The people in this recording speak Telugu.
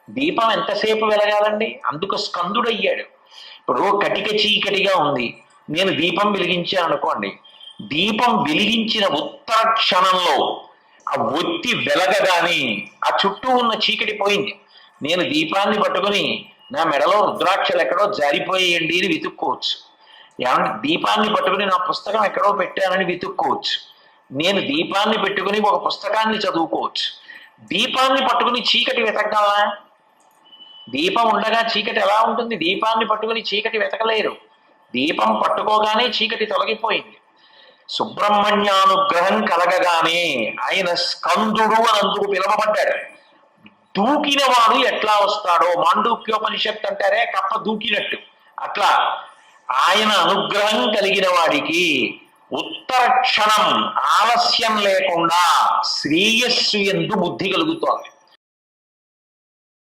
దీపం ఎంతసేపు వెలగాలండి? అందుకు స్కందుడు అయ్యాడు. ఇప్పుడు కటిక చీకటిగా ఉంది, నేను దీపం వెలిగించాను అనుకోండి, దీపం వెలిగించిన ఉత్తర క్షణంలో ఆ ఒత్తి వెలగగానే ఆ చుట్టూ ఉన్న చీకటి పోయింది. నేను దీపాన్ని పట్టుకుని నా మెడలో రుద్రాక్షలు ఎక్కడో జారిపోయేయండి అని వెతుక్కోవచ్చు. ఏమంటే దీపాన్ని పట్టుకుని నా పుస్తకం ఎక్కడో పెట్టానని వెతుక్కోవచ్చు. నేను దీపాన్ని పెట్టుకుని ఒక పుస్తకాన్ని చదువుకోవచ్చు. దీపాన్ని పట్టుకుని చీకటి వెతకగలనా? దీపం ఉండగా చీకటి ఎలా ఉంటుంది? దీపాన్ని పట్టుకుని చీకటి వెతకలేరు. దీపం పట్టుకోగానే చీకటి తొలగిపోయింది. సుబ్రహ్మణ్యానుగ్రహం కలగగానే ఆయన స్కందుడు అని అందుకు పిలవబడ్డాడు. దూకిన వాడు ఎట్లా వస్తాడో, మాండూక్యోపనిషత్తు అంటారే కప్ప దూకినట్టు, అట్లా ఆయన అనుగ్రహం కలిగిన వాడికి ఉత్తర క్షణం ఆలస్యం లేకుండా శ్రేయస్సు ఎందు బుద్ధి కలుగుతోంది.